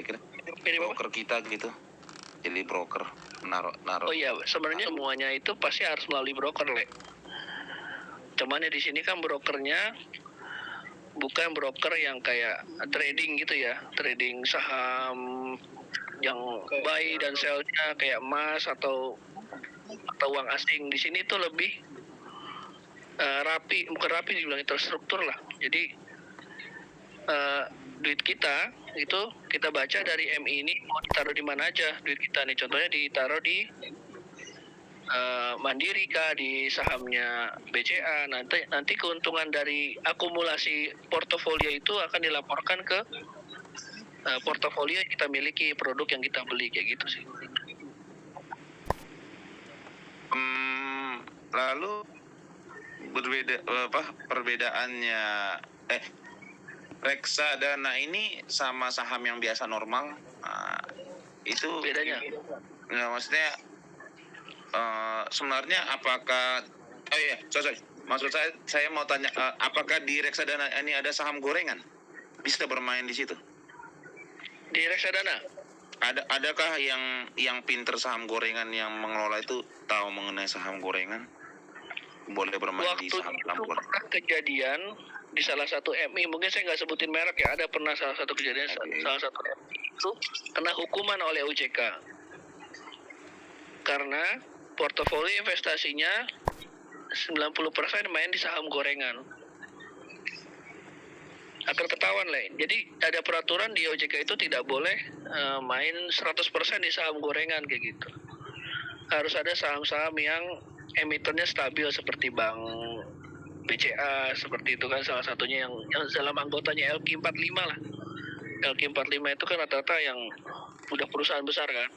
kira-kira Mirip apa? broker kita gitu, jadi broker naruh. Oh iya, sebenarnya semuanya itu pasti harus melalui broker, Le. Cuman ya di sini kan brokernya bukan broker yang kayak trading gitu ya, trading saham yang buy dan sell-nya kayak emas atau uang asing. Di sini tuh lebih rapi, bukan rapi dibilang terstruktur lah. Jadi duit kita itu kita baca dari MI ini mau ditaruh di mana aja duit kita nih. Contohnya ditaruh di Mandiri kah, di sahamnya BCA. Nanti keuntungan dari akumulasi portofolio itu akan dilaporkan ke portofolio yang kita miliki, produk yang kita beli, kayak gitu sih. Lalu perbedaannya reksadana ini sama saham yang biasa normal, itu bedanya? Nah, maksudnya sebenarnya apakah maksud saya mau tanya, apakah di reksadana ini ada saham gorengan? Bisa bermain di situ? Di reksadana? Adakah yang pinter saham gorengan yang mengelola itu tahu mengenai saham gorengan? Boleh bermain di saham gorengan? Pernah kejadian di salah satu MI, mungkin saya nggak sebutin merek ya, ada pernah salah satu kejadian salah satu MI itu kena hukuman oleh OJK karena portofolio investasinya 90% main di saham gorengan. Akan ketahuan lah. Jadi ada peraturan di OJK itu tidak boleh main 100% di saham gorengan kayak gitu. Harus ada saham-saham yang emitennya stabil seperti bank BCA, seperti itu kan salah satunya yang dalam anggotanya LQ45 lah. LQ45 itu kan rata-rata yang udah perusahaan besar kan.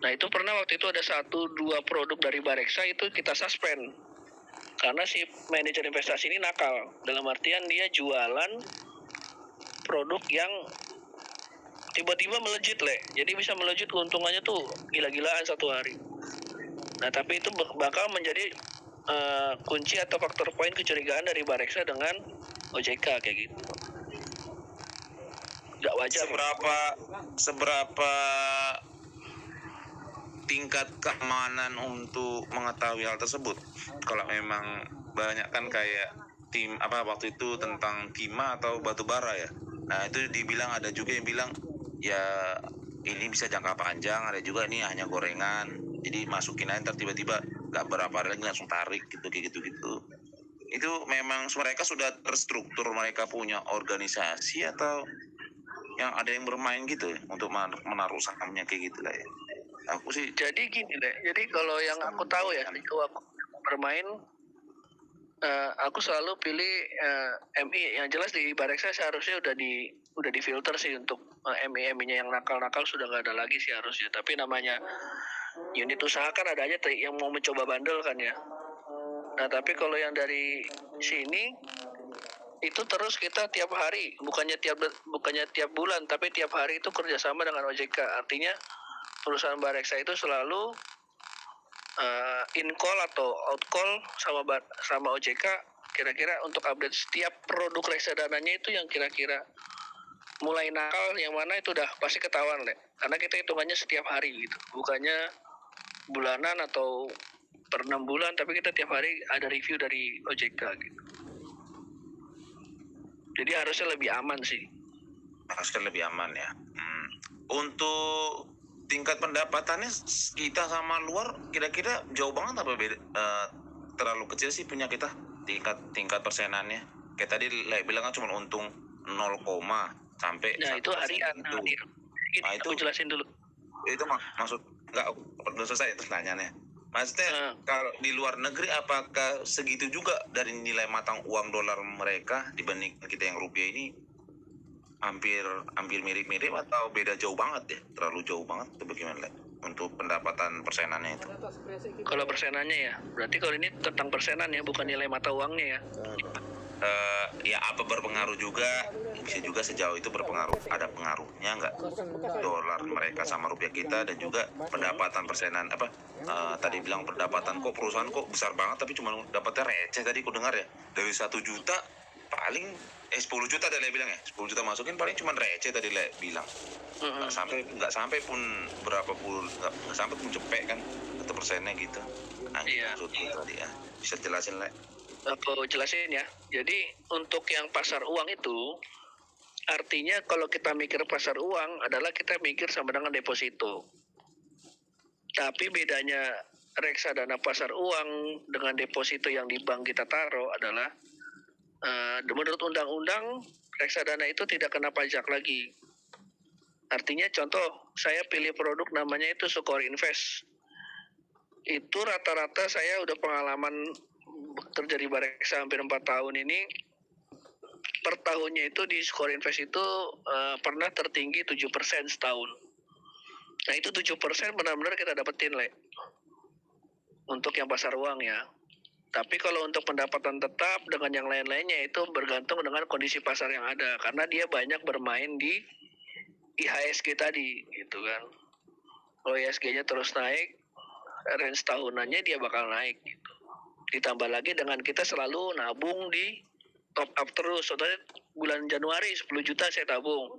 Nah itu pernah waktu itu ada 1-2 produk dari Bareksa itu kita suspend karena si manajer investasi ini nakal, dalam artian dia jualan produk yang tiba-tiba melejit, Le. Jadi bisa melejit, keuntungannya tuh gila-gilaan satu hari. Nah tapi itu bakal menjadi kunci atau faktor poin kecurigaan dari Bareksa dengan OJK kayak gitu. Gak wajar. Seberapa tingkat keamanan untuk mengetahui hal tersebut? Kalau memang banyak kan kayak waktu itu tentang timah atau batu bara ya. Nah itu dibilang, ada juga yang bilang ya ini bisa jangka panjang, ada juga ini hanya gorengan. Jadi masukin aja, tiba-tiba gak berapa hari lagi langsung tarik gitu. Itu memang mereka sudah terstruktur, mereka punya organisasi atau yang ada yang bermain gitu ya, untuk menaruh sahamnya kayak gitu lah ya. Aku sih jadi gini deh. Jadi kalau yang aku tahu ya, kalau aku bermain aku selalu pilih MI. Yang jelas di Bareksa seharusnya udah difilter sih untuk MI-nya yang nakal-nakal sudah nggak ada lagi sih harusnya. Tapi namanya unit usaha kan ada aja yang mau mencoba bandel kan ya. Nah tapi kalau yang dari sini itu terus kita tiap hari, bukannya tiap bulan, tapi tiap hari itu kerjasama dengan OJK. Artinya perusahaan Bareksa itu selalu in call atau out call sama OJK kira-kira untuk update setiap produk reksadananya itu yang kira-kira mulai nakal yang mana itu udah pasti ketahuan, Le. Karena kita hitungannya setiap hari gitu, bukannya bulanan atau per 6 bulan, tapi kita tiap hari ada review dari OJK gitu. Jadi harusnya lebih aman sih. Harusnya lebih aman ya. Untuk tingkat pendapatannya kita sama luar kira-kira jauh banget apa beda? Terlalu kecil sih punya kita tingkat persenannya. Kayak tadi bilang kan cuma untung 0, sampai. Nah itu harian. Nah, itu aku jelasin dulu. Itu maksud nggak udah selesai terus nanyanya. Maksudnya kalau di luar negeri apakah segitu juga dari nilai matang uang dolar mereka dibanding kita yang rupiah ini? Hampir mirip-mirip atau beda jauh banget ya? Terlalu jauh banget itu bagaimana untuk pendapatan persenannya itu? Kalau persenannya ya, berarti kalau ini tentang persenan ya, bukan nilai mata uangnya ya. Ya apa berpengaruh juga, bisa juga sejauh itu berpengaruh, ada pengaruhnya nggak dolar mereka sama rupiah kita, dan juga pendapatan persenan tadi bilang pendapatan kok perusahaan kok besar banget tapi cuma dapatnya receh, tadi aku dengar ya dari 1 juta paling 10 juta tadi Le bilang ya, 10 juta masukin paling cuma receh tadi Le bilang. Nggak sampai pun berapa puluh, nggak sampai pun cepet kan 1%-nya gitu. Nah, Iya. maksudnya tadi ya, bisa jelasin Le. Aku jelasin ya. Jadi untuk yang pasar uang itu artinya kalau kita mikir pasar uang adalah kita mikir sama dengan deposito. Tapi bedanya reksadana pasar uang dengan deposito yang di bank kita taruh adalah menurut undang-undang reksadana itu tidak kena pajak lagi. Artinya contoh, saya pilih produk namanya itu Sukor Invest. Itu rata-rata saya udah pengalaman bekerja di Bareksa hampir 4 tahun ini. Per tahunnya itu di Sukor Invest itu pernah tertinggi 7% setahun. Nah itu 7% benar-benar kita dapetin, Le. Untuk yang pasar uang ya. Tapi kalau untuk pendapatan tetap dengan yang lain-lainnya itu bergantung dengan kondisi pasar yang ada. Karena dia banyak bermain di IHSG tadi gitu kan. Kalau IHSG-nya terus naik, range tahunannya dia bakal naik gitu. Ditambah lagi dengan kita selalu nabung di top up terus. Contohnya bulan Januari 10 juta saya tabung,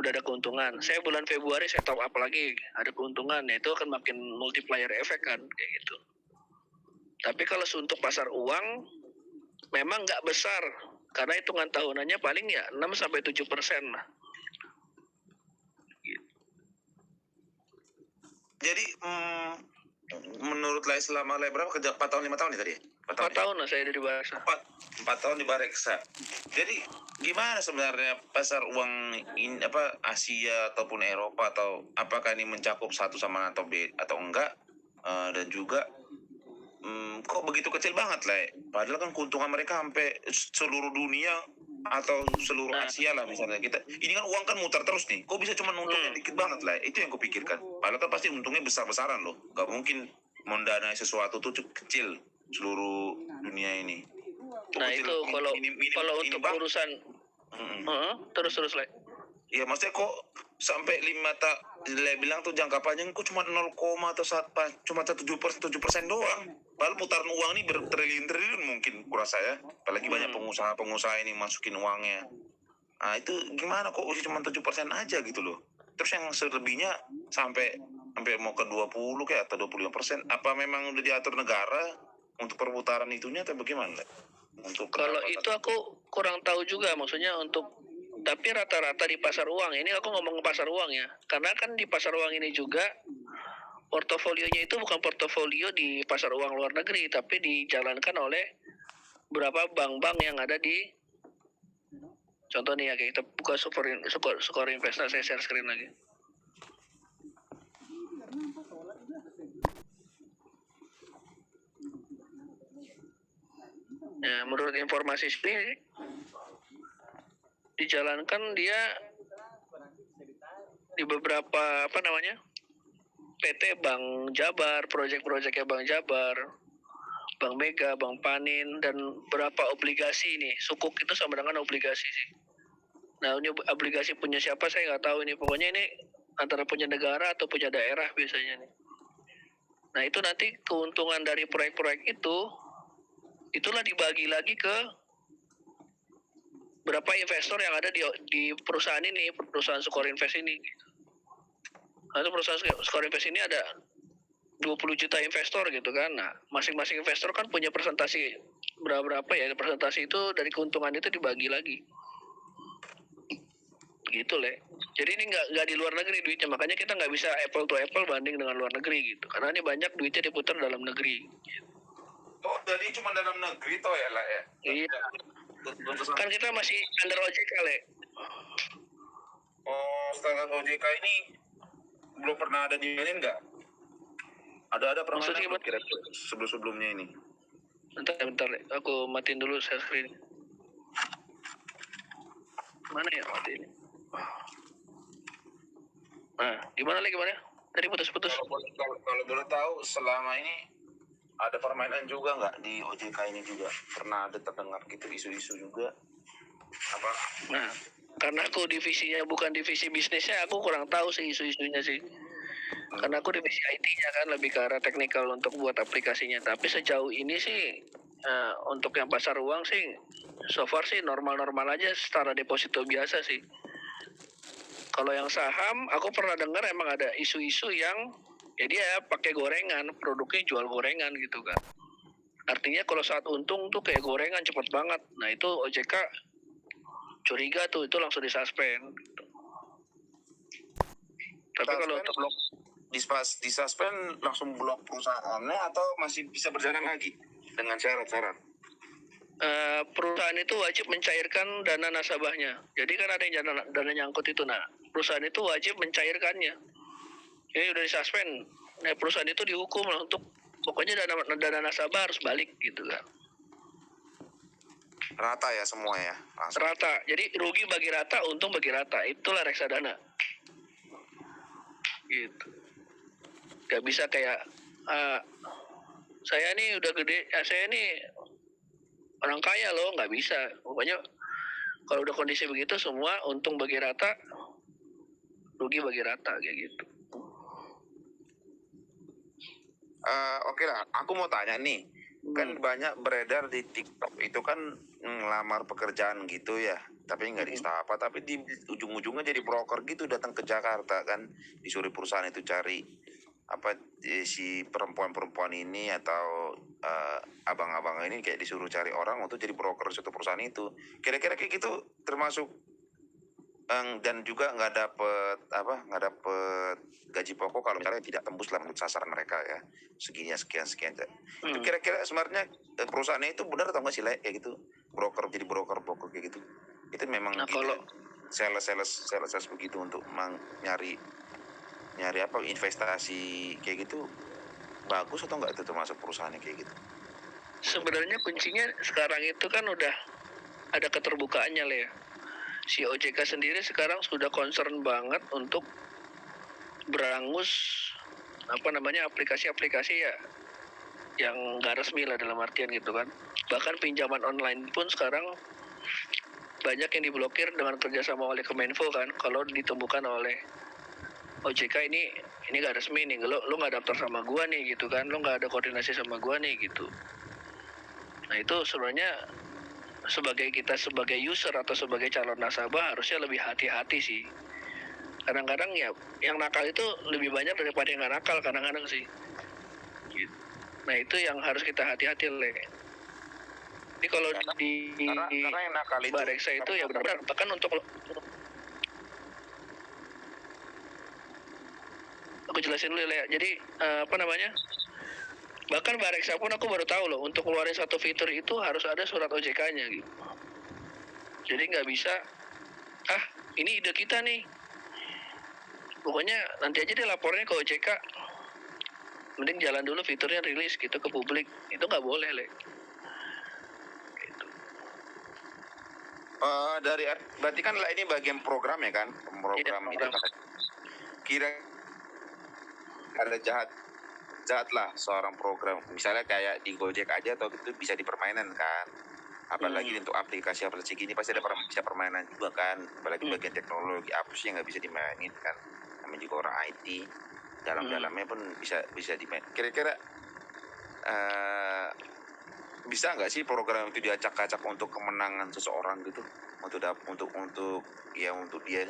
udah ada keuntungan. Saya bulan Februari saya top up lagi, ada keuntungan. Ya, itu akan makin multiplier efek kan kayak gitu. Tapi kalau untuk pasar uang memang nggak besar karena hitungan tahunannya paling ya 6-7% lah. Jadi menurut Le selama Le berapa kerja 4 tahun 5 tahun nih tadi? 4 tahun lah saya dari Bareksa. 4 tahun di Bareksa. Jadi gimana sebenarnya pasar uang ini apa Asia ataupun Eropa atau apakah ini mencakup satu sama atau B atau enggak? Dan juga kok begitu kecil banget lah. Padahal kan keuntungan mereka sampai seluruh dunia atau seluruh Asia lah misalnya kita. Ini kan uang kan muter terus nih. Kok bisa cuma untungnya dikit banget lah? Itu yang kupikirkan. Padahal kan pasti untungnya besar-besaran loh. Gak mungkin mendanai sesuatu tuh kecil seluruh dunia ini. Nah itu kalau untuk urusan terus Le. Ya maksudnya kok sampai 5 tak Le bilang tuh jangka panjang kok cuma 0, atau cuma 7% doang. Padahal putaran uang ini bertriliun-triliun mungkin kurasa ya. Apalagi banyak pengusaha ini masukin uangnya. Nah itu gimana kok cuma 7% aja gitu loh. Terus yang selebihnya sampai mau ke 20 kayak atau 25%. Apa memang udah diatur negara untuk perputaran itunya atau bagaimana? Untuk kalau itu aku kurang tahu juga maksudnya untuk, tapi rata-rata di pasar uang ini aku ngomong pasar uang ya, karena kan di pasar uang ini juga portofolionya itu bukan portofolio di pasar uang luar negeri, tapi dijalankan oleh beberapa bank-bank yang ada di, contoh nih ya, kita buka Sukor Invest, saya share screen lagi. Ya, menurut informasi ini dijalankan dia di beberapa PT Bank Jabar, proyek-proyeknya Bank Jabar, Bank Mega, Bank Panin, dan beberapa obligasi ini. Sukuk itu sama dengan obligasi sih. Nah ini obligasi punya siapa saya nggak tahu ini. Pokoknya ini antara punya negara atau punya daerah biasanya nih. Nah itu nanti keuntungan dari proyek-proyek itu itulah dibagi lagi ke berapa investor yang ada di perusahaan ini, perusahaan Sukor Invest ini. Nah, perusahaan Sukor Invest ini ada 20 juta investor gitu kan. Nah, masing-masing investor kan punya presentasi berapa ya, presentasi itu dari keuntungan itu dibagi lagi. Gitu Le. Jadi ini nggak di luar negeri duitnya, makanya kita nggak bisa apple to apple banding dengan luar negeri gitu. Karena ini banyak duitnya diputar dalam negeri. Oh, jadi cuma dalam negeri toh ya lah ya? Iya. Kan kita masih under OJK Le. Oh, setelah OJK ini belum pernah ada dimainin nggak? Ada permainan kira-kira sebelumnya ini? Bentar Le. Aku matiin dulu share screen. Mana ya matiin? Nah, gimana Le, gimana? Tadi putus-putus. Kalau boleh tahu selama ini ada permainan juga nggak di OJK ini juga? Pernah ada terdengar gitu isu-isu juga? Apa? Nah, karena aku divisinya bukan divisi bisnisnya, aku kurang tahu sih isu-isunya sih. Karena aku divisi IT-nya kan lebih ke arah teknikal untuk buat aplikasinya. Tapi sejauh ini sih untuk yang pasar uang sih so far sih normal-normal aja, setara deposito biasa sih. Kalau yang saham, aku pernah dengar emang ada isu-isu yang ya dia pakai gorengan, produknya jual gorengan gitu kan. Artinya kalau saat untung tuh kayak gorengan cepet banget. Nah itu OJK curiga tuh, itu langsung disuspend. Tapi kalau untuk blok disuspend langsung blok perusahaannya atau masih bisa berjalan lagi dengan syarat-syarat? Perusahaan itu wajib mencairkan dana nasabahnya. Jadi kan ada yang dana nyangkut itu. Nah, perusahaan itu wajib mencairkannya. Jadi udah disuspend. Nah, perusahaan itu dihukum lah untuk pokoknya dana nasabah harus balik gitu kan. Rata ya semua ya? Langsung. Rata. Jadi rugi bagi rata, untung bagi rata. Itulah reksadana. Gitu. Gak bisa kayak saya nih udah gede, saya nih orang kaya loh, nggak bisa. Pokoknya kalau udah kondisi begitu semua untung bagi rata, rugi bagi rata kayak gitu. Oke lah, aku mau tanya nih, kan banyak beredar di TikTok itu kan ngelamar pekerjaan gitu ya, tapi nggak di apa, tapi di ujung-ujungnya jadi broker gitu, datang ke Jakarta kan, disuruh perusahaan itu cari si perempuan-perempuan ini atau abang-abang ini kayak disuruh cari orang untuk jadi broker suatu perusahaan itu. Kira-kira kayak gitu termasuk dan juga nggak dapet gaji pokok kalau misalnya tidak tembus lah menurut sasaran mereka ya, sekian. Itu kira-kira sebenarnya perusahaannya itu benar atau nggak sih kayak gitu, jadi broker kayak gitu? Itu memang Nah, gitu, kalau sales begitu untuk nyari investasi kayak gitu, bagus atau enggak itu termasuk perusahaannya kayak gitu? sebenarnya kuncinya sekarang itu kan udah ada keterbukaannya lah ya. Si OJK sendiri sekarang sudah concern banget untuk berangus aplikasi-aplikasi ya yang nggak resmi lah dalam artian gitu kan. Bahkan pinjaman online pun sekarang banyak yang diblokir dengan kerjasama oleh Kemenfo kan. Kalau ditemukan oleh OJK ini nggak resmi nih, lo nggak daftar sama gua nih gitu kan, lo nggak ada koordinasi sama gua nih gitu. Nah itu sebenarnya sebagai user atau sebagai calon nasabah harusnya lebih hati-hati sih. Kadang-kadang ya yang nakal itu lebih banyak daripada yang nggak nakal kadang-kadang sih. Gitu. Nah itu yang harus kita hati-hati Le. Ini kalau karena yang nakal itu Bareksa itu ya benar-benar bahkan untuk aku jelasin dulu ya. Jadi bahkan Bareksa pun aku baru tahu loh, untuk keluarin satu fitur itu harus ada surat OJK-nya gitu. Jadi nggak bisa ini ide kita nih, pokoknya nanti aja deh lapornya ke OJK, mending jalan dulu fiturnya rilis gitu ke publik. Itu nggak boleh Le. Berarti kan ini bagian program ya kan, program itu kan. Kira ada jahat lah seorang program, misalnya kayak di Gojek aja atau itu bisa dipermainan kan, apalagi untuk aplikasi gini pasti ada bisa permainan juga kan, apalagi bagian teknologi apa sih yang nggak bisa dimainin kan, namanya juga orang IT, dalamnya pun bisa dimain. Kira-kira bisa nggak sih program itu diacak-acak untuk kemenangan seseorang gitu, untuk dia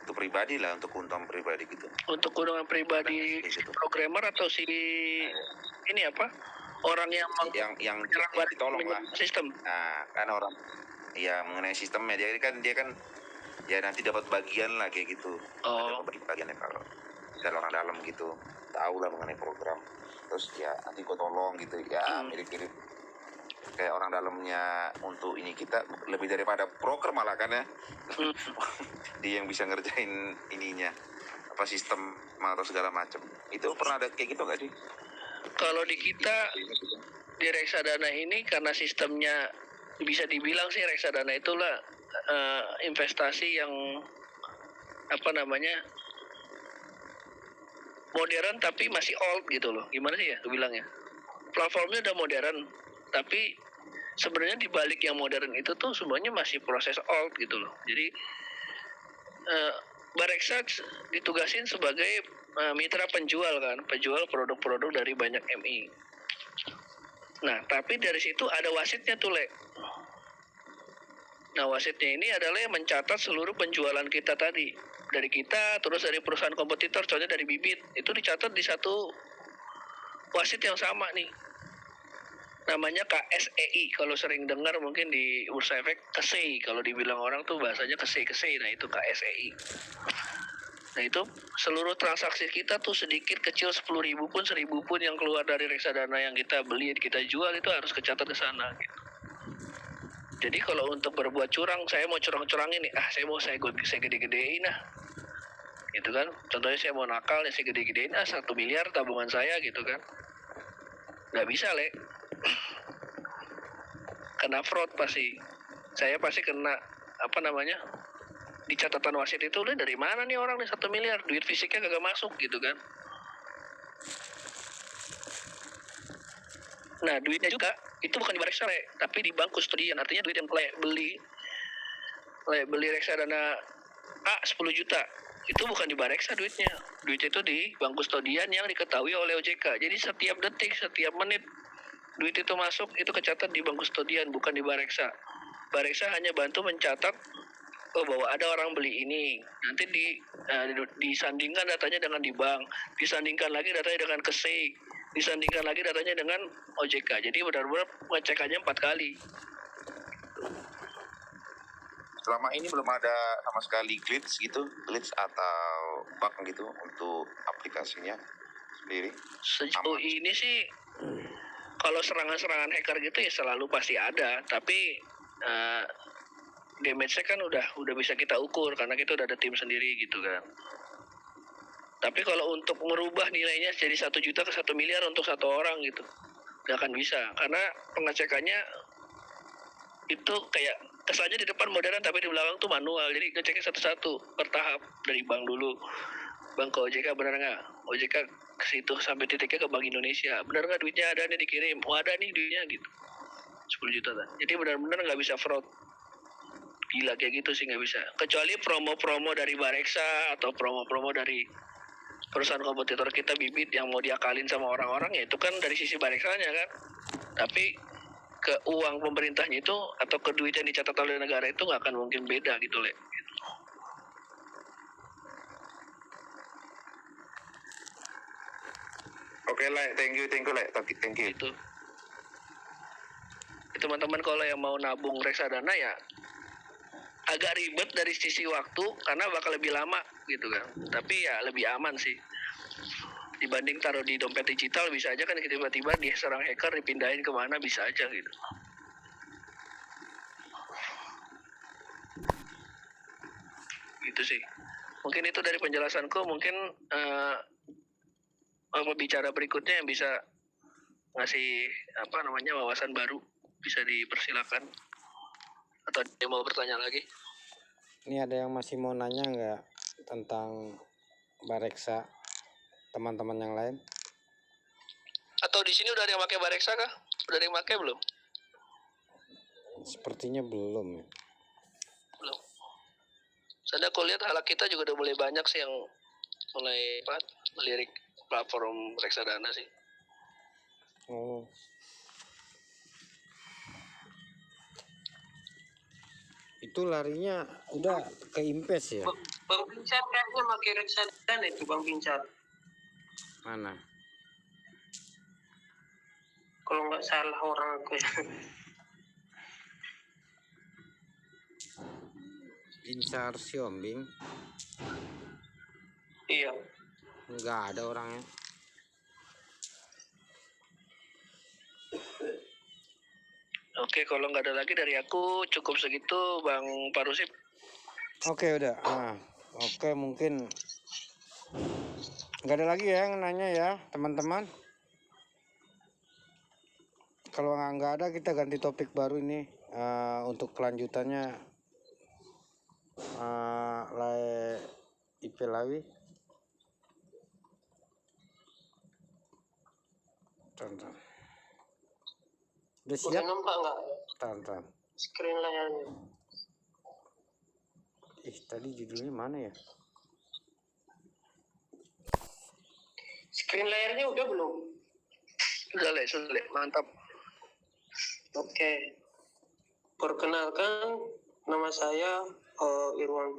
untuk pribadi lah, untuk keuntungan pribadi gitu. Untuk keuntungan pribadi si programmer atau si ini orang yang ditolong lah sistem. Nah kan orang ya mengenai sistemnya dia kan ya nanti dapat bagian lah kayak gitu. Bagiannya kalau dari orang dalam gitu tahu lah mengenai program, terus ya nanti gue tolong gitu ya, mirip-mirip kayak orang dalamnya untuk ini, kita lebih daripada broker malah kan ya. Dia yang bisa ngerjain ininya sistem atau segala macam. Itu pernah ada kayak gitu nggak sih? Kalau di kita di reksadana ini karena sistemnya bisa dibilang sih reksadana itulah investasi yang modern tapi masih old gitu loh. Gimana sih ya bilangnya? Platformnya udah modern, tapi sebenarnya di balik yang modern itu tuh semuanya masih proses old gitu loh. Jadi Bareksa ditugasin sebagai mitra penjual produk-produk dari banyak MI. Nah, tapi dari situ ada wasitnya tuh, Le. Nah, wasitnya ini adalah yang mencatat seluruh penjualan kita tadi. Dari kita, terus dari perusahaan kompetitor, contohnya dari Bibit. Itu dicatat di satu wasit yang sama nih. Namanya KSEI. Kalau sering dengar mungkin di Bursa Efek, KSEI. Kalau dibilang orang tuh bahasanya KSEI. Nah, itu KSEI. Nah, itu seluruh transaksi kita tuh sedikit kecil 10.000 pun 1.000 pun yang keluar dari reksadana yang kita beli, kita jual itu harus kecatat ke sana gitu. Jadi kalau untuk berbuat curang, saya mau curang-curangin nih, saya gede-gedein gitu kan. Contohnya saya mau nakal, saya gede-gedein 1 miliar tabungan saya gitu kan. Nggak bisa, Le. Kena fraud pasti. Saya pasti kena, di catatan wasit itu, Le, dari mana nih orang nih 1 miliar, duit fisiknya kagak masuk gitu kan. Nah, duitnya juga itu bukan di bareksa, Le, tapi di bank kustodian. Artinya duit yang beli reksadana A 10 juta itu bukan di bareksa duitnya itu di bank kustodian yang diketahui oleh OJK. Jadi setiap detik, setiap menit duit itu masuk itu kecatat di bank kustodian, bukan di bareksa. Bareksa hanya bantu mencatat bahwa ada orang beli ini, nanti disandingkan datanya dengan di bank, disandingkan lagi datanya dengan KSEI, disandingkan lagi datanya dengan OJK. Jadi benar-benar pengecekannya 4 kali. Selama ini belum ada sama sekali glitch atau bug gitu untuk aplikasinya sendiri. Sejauh ini sih kalau serangan-serangan hacker gitu ya selalu pasti ada, tapi damage-nya kan udah bisa kita ukur karena kita udah ada tim sendiri gitu kan. Tapi kalau untuk merubah nilainya jadi 1 juta ke 1 miliar untuk 1 orang gitu, nggak akan bisa karena pengecekannya itu kayak kesannya di depan modern tapi di belakang tuh manual. Jadi ngeceknya satu-satu per tahap, dari bank dulu, bank ke OJK benar nggak, OJK ke situ sampai titiknya ke Bank Indonesia, benar nggak duitnya ada nih dikirim, ada nih duitnya gitu, 10 juta kan. Jadi benar-benar nggak bisa fraud. Gila kayak gitu sih nggak bisa. Kecuali promo-promo dari Bareksa atau promo-promo dari perusahaan kompetitor kita Bibit yang mau diakalin sama orang-orang, ya itu kan dari sisi Bareksanya kan. Tapi ke uang pemerintahnya itu atau ke duit yang dicatat oleh negara itu nggak akan mungkin beda gitu, Le. Oke, Le, thank you, Le. Thank you. Itu teman-teman kalau yang mau nabung reksadana ya agak ribet dari sisi waktu karena bakal lebih lama gitu kan. Tapi ya lebih aman sih. Dibanding taruh di dompet digital, bisa aja kan tiba-tiba diserang hacker, dipindahin kemana bisa aja gitu. Gitu sih. Mungkin itu dari penjelasanku. Mungkin pembicara berikutnya yang bisa ngasih wawasan baru bisa dipersilakan, atau dia mau bertanya lagi. Ini ada yang masih mau nanya nggak tentang Bareksa, teman-teman yang lain? Atau di sini udah ada yang pakai Bareksa kah? Udah ada yang pakai belum? Sepertinya belum ya. Belum. Soalnya aku lihat halak kita juga udah mulai banyak sih yang mulai melirik platform reksadana sih. Oh. Itu larinya udah ke Impes ya? Bang Pincar kayaknya pakai reksadana itu, Bang Pincar. Mana? Kalau nggak salah orang aku ya. Insar Siombing? Iya. Nggak ada orangnya. Oke, kalau nggak ada lagi dari aku cukup segitu, Bang Parusip. Oke, udah. Oke, mungkin nggak ada lagi ya yang nanya ya, teman-teman. Kalau nggak ada, kita ganti topik baru ini. Untuk kelanjutannya, IP Lawi. Tonton. Udah siap? Udah nampak nggak Tonton. screen layarnya? Tadi judulnya mana ya? Screen layarnya udah belum? Sudah, Le, mantap. Oke. Perkenalkan, nama saya Irwan